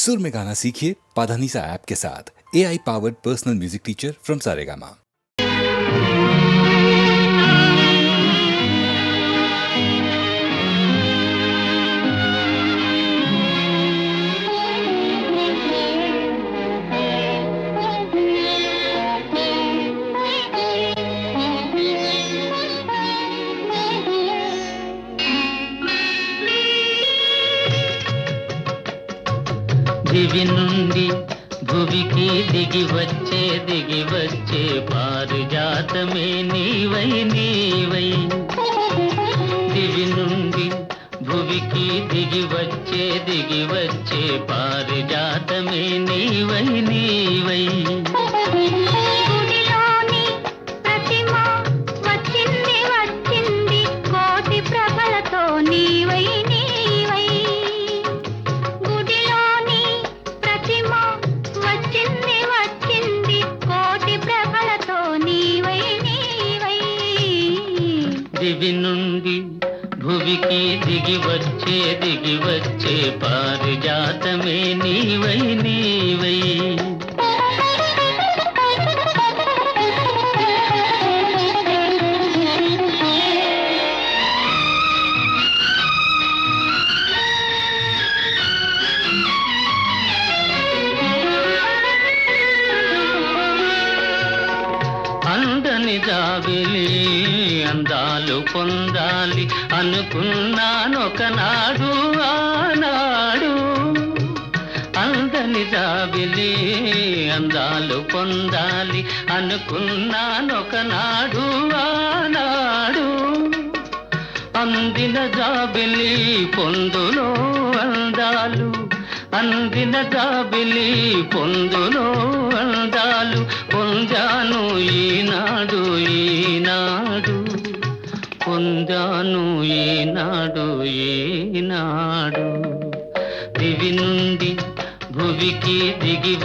सुर में गाना सीखिए पाधानीसा ऐप के साथ। AI powered personal music teacher from Saregama. దివి నుండి భువికి దిగి వచ్చే పారిజాతమే నీవై నీవై. దివి నుండి భువికి దిగి వచ్చే పారిజాతమే నీవై నీవై. దివి నుండి భువికి దిగి వచ్చే పారిజాతమే నీవై నీవై. అందని జాబిలి అందాలు పొందాలి అనుకున్నానొకనాడు ఆనాడు. అందని జాబిలి అందాలు పొందాలి అనుకున్నానొకనాడు ఆనాడు. అందిన జాబిలి పొందులో అందాలు, అందిన జాబిలి పొందులో అందాలు పొందాను ఈనాడు ఈనాడు. పొందాను ఈనాడు ఈనాడు. దివి నుండి భువికి దిగి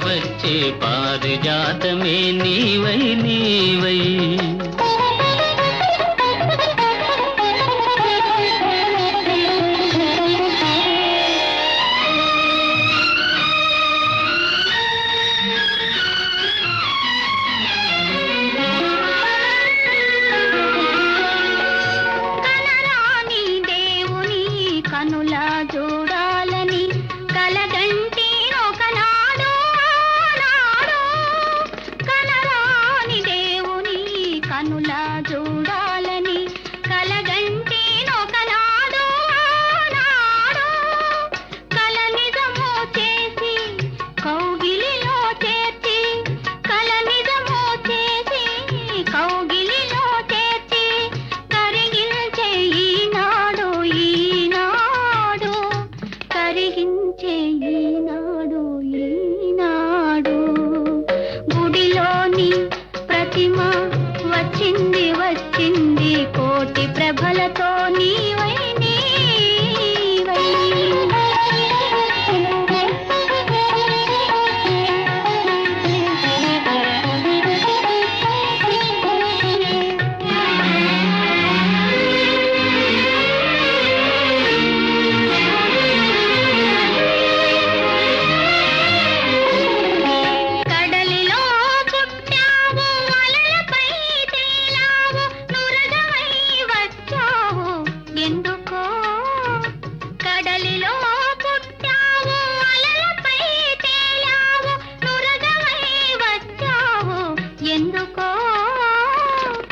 వచ్చే పారిజాతమే నీవై నీవై. వచ్చింది కోటి ప్రభలతో నీవై నీవై.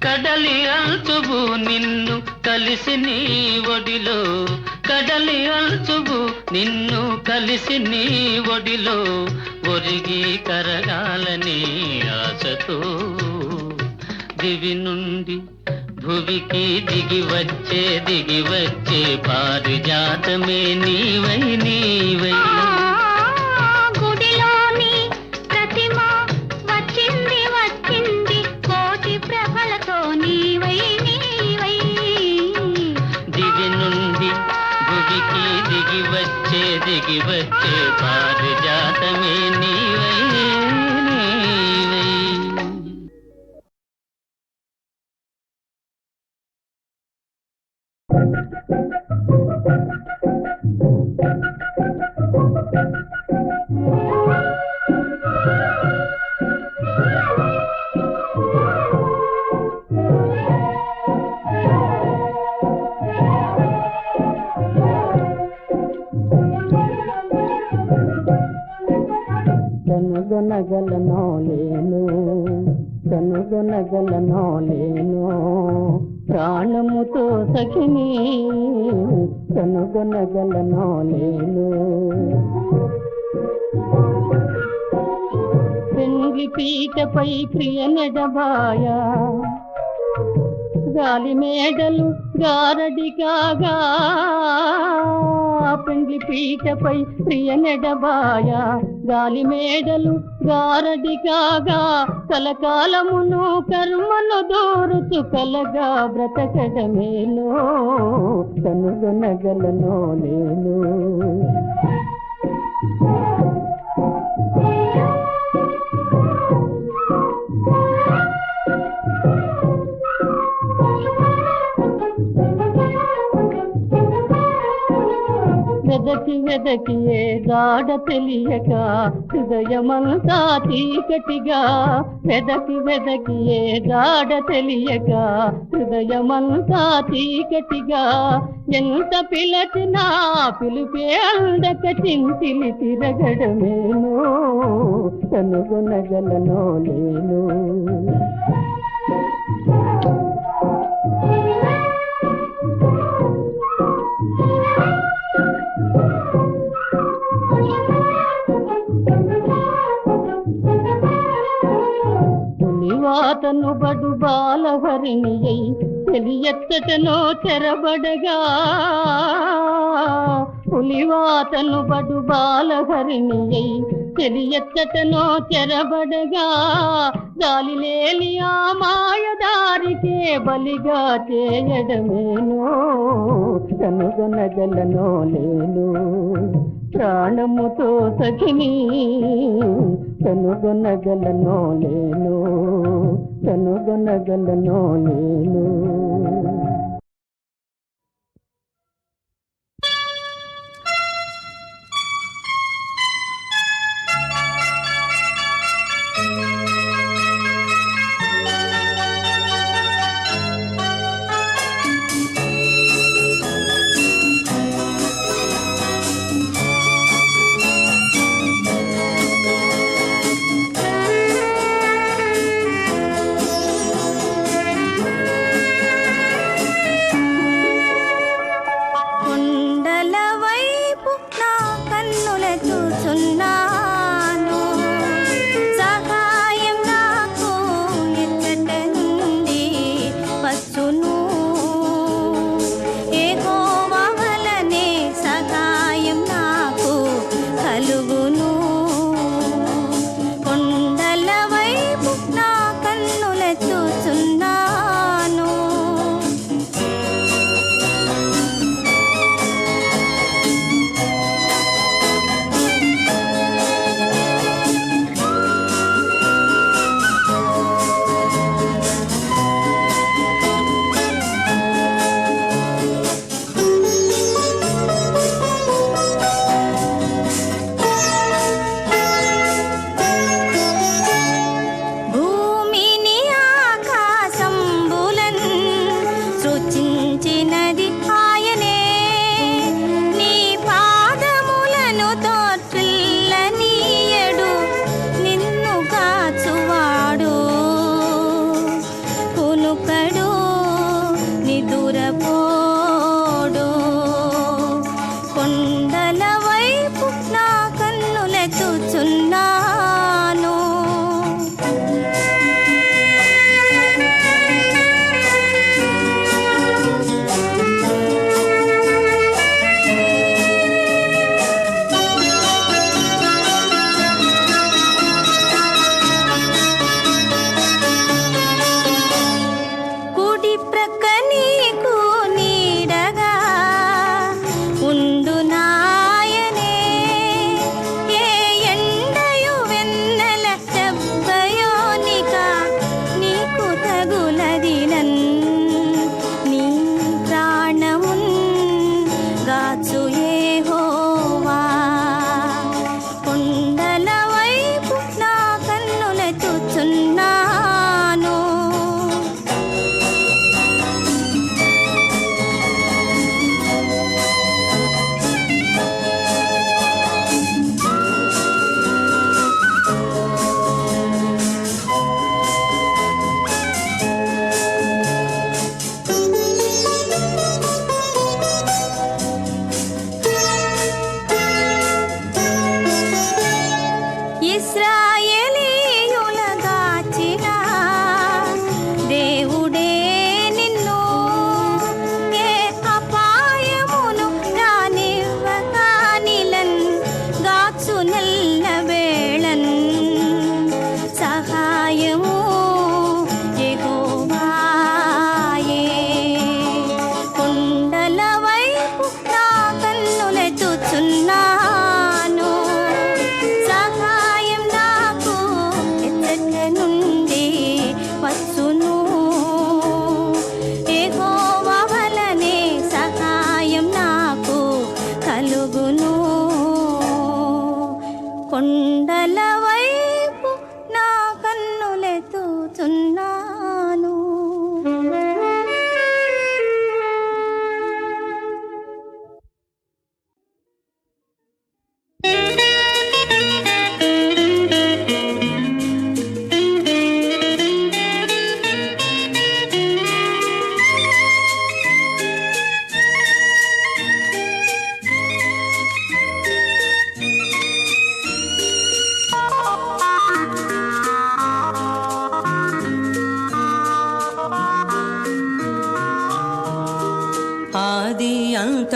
కడలి అంచువు నిన్ను కలిసి నీ ఒడిలో, కడలి అంచువు నిన్ను కలిసి నీ ఒడిలో ఒరిగి కరగాలని ఆశతో. దివి నుండి భువికి దిగి వచ్చే పారిజాతమే నీవై నీవై. దిగి వచ్చే పారిజాతమే నీవై నీవై. కనుగొనగలనో లేను, కనుగొనగలనో లేను, ప్రాణముతో సఖిని కనుగొనగలనో లేను. పెండ్లి పీటపై ప్రియ నెడబాయా, గాలి మేడలు గారడి కాగా, పెండ్లి పీటపై ప్రియ నెడబాయా, గాలి మేడలు గారడి కాగా, కలకాలమును కర్మను దూరుచు కలగా బ్రతకడమేలో కనుగొనగలనో నేను. వెదకి వెదకి ఏ గాఢ తెలియక హృదయమంతా చీకటిగా, వెదకి వెదకి ఏ గాఢ తెలియక హృదయమంతా చీకటిగా, ఎంత పిలచినా పిలిపే అందక చింతిలి తిరగడమేనో కనుగొనగలనో లేను. వాతను బడు బాలహరిణియై చెలియెత్తటనో చెరబడగా, పులివాతను బడు బాలహరిణియై చెలియెత్తటనో చెరబడగా, గాలి లేని ఆ మాయదారికే బలిగా చేయడమేనో కనుగొనగలనో లేను. ప్రాణముతో సఖిని కనుగొనగలనో లేను, కనుగొనగలనో లేను.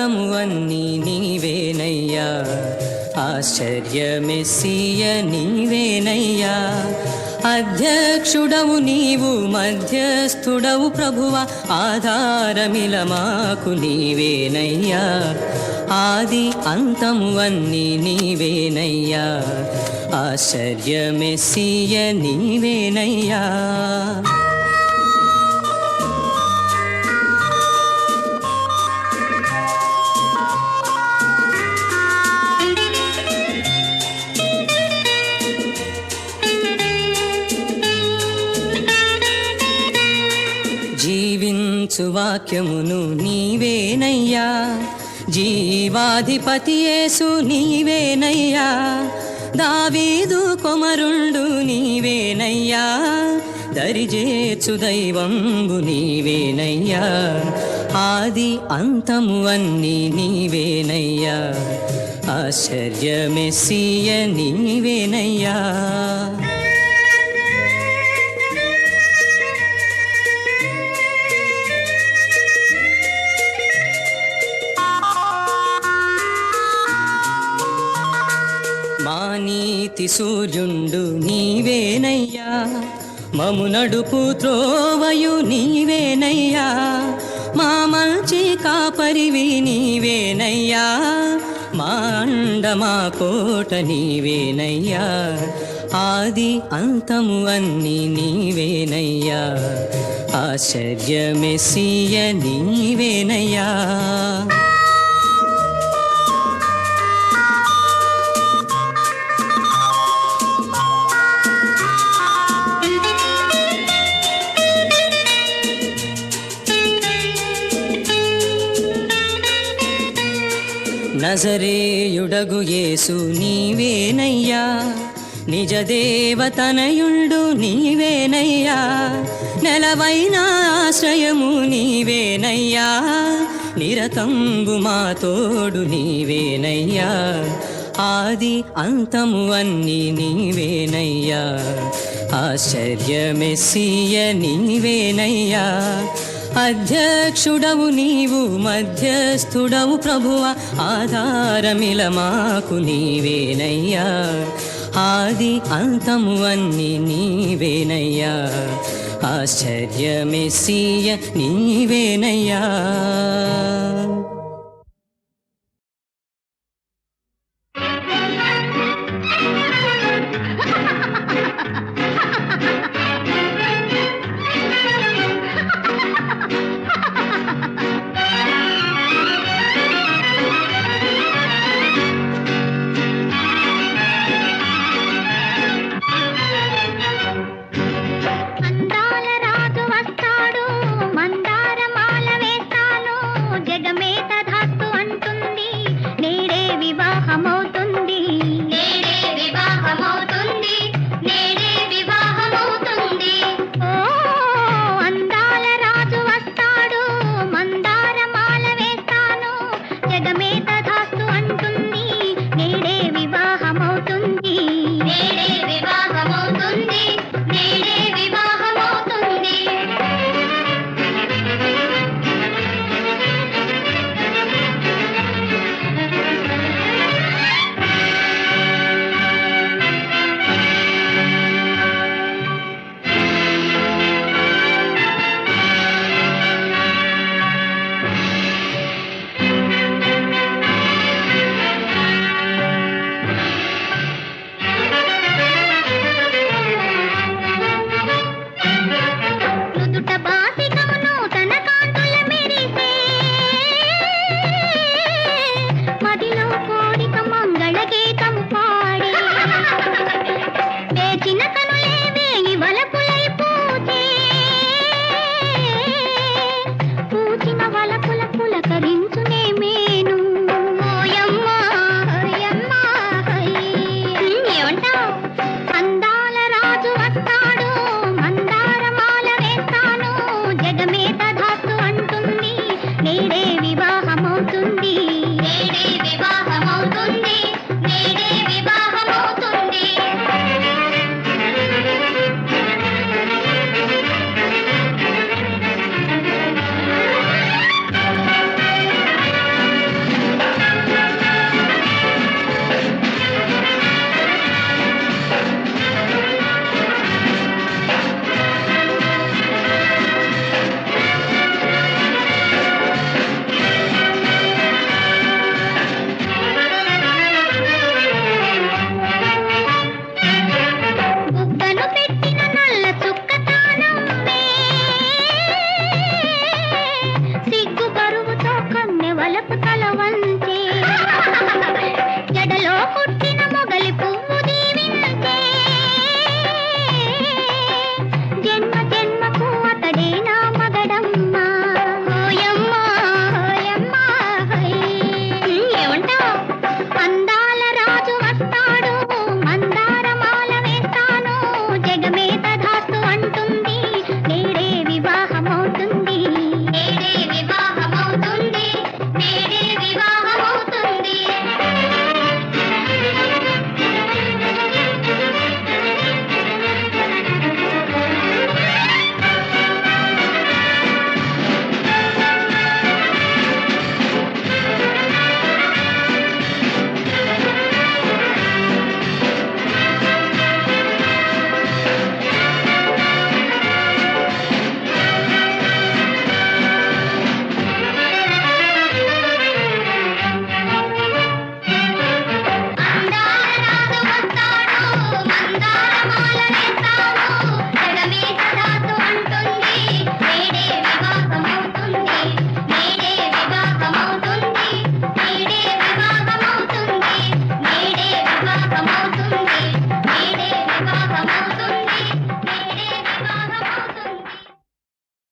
అంతము అన్నీ నీవేనయ్యా, ఆశ్చర్య మెస్సియ నీవేనయ్యా. అధ్యక్షుడవు నీవు, మధ్యస్థుడవు ప్రభువా, ఆధారమిల మాకు నీవేనయ్యా. ఆది అంతము అన్నీ నీవేనయ్యా, ఆశ్చర్య మెస్సియ నీవేనయ్యా. జీవించు వాక్యమును నీవేనయ్యా, జీవాధిపతి యేసు నీవేనయ్యా. దావీదు కొమరుండు నీవేనయ్యా, దరిజేర్చు దైవంబు నీవేనయ్యా. ఆది అంతము అన్నీ నీవేనయ్యా, ఆశ్చర్య మెస్సియ నీవేనయ్యా. మా నీతి సూర్యుండు నీవేనయ్యా, మము నడుపు త్రోవయు నీవేనయ్యా. మా మంచి కాపరివి నీవేనయ్యా, మా అండ మా కోట నీవేనయ్యా. ఆది అంతము అన్నీ నీవేనయ్యా, ఆశ్చర్య మెస్సియ నీవేనయ్యా. నజరేయుడగు యేసు నీవేనయ్యా, నిజ దేవతనయుండు నీవేనయ్యా. నెలవైన ఆశ్రయము నీవేనయ్యా, నిరతంబు మా తోడు నీవేనయ్యా. ఆది అంతము అన్నీ నీవేనయ్యా, ఆశ్చర్య మెస్సియ నీవేనయ్యా. అధ్యక్షుడవు నీవు, మధ్యస్థుడవు ప్రభువా, ఆధారమిల మాకు నీవేనయ్యా. ఆది అంతము అన్నీ నీవేనయ్యా, ఆశ్చర్య మెస్సియ నీవేనయ్యా.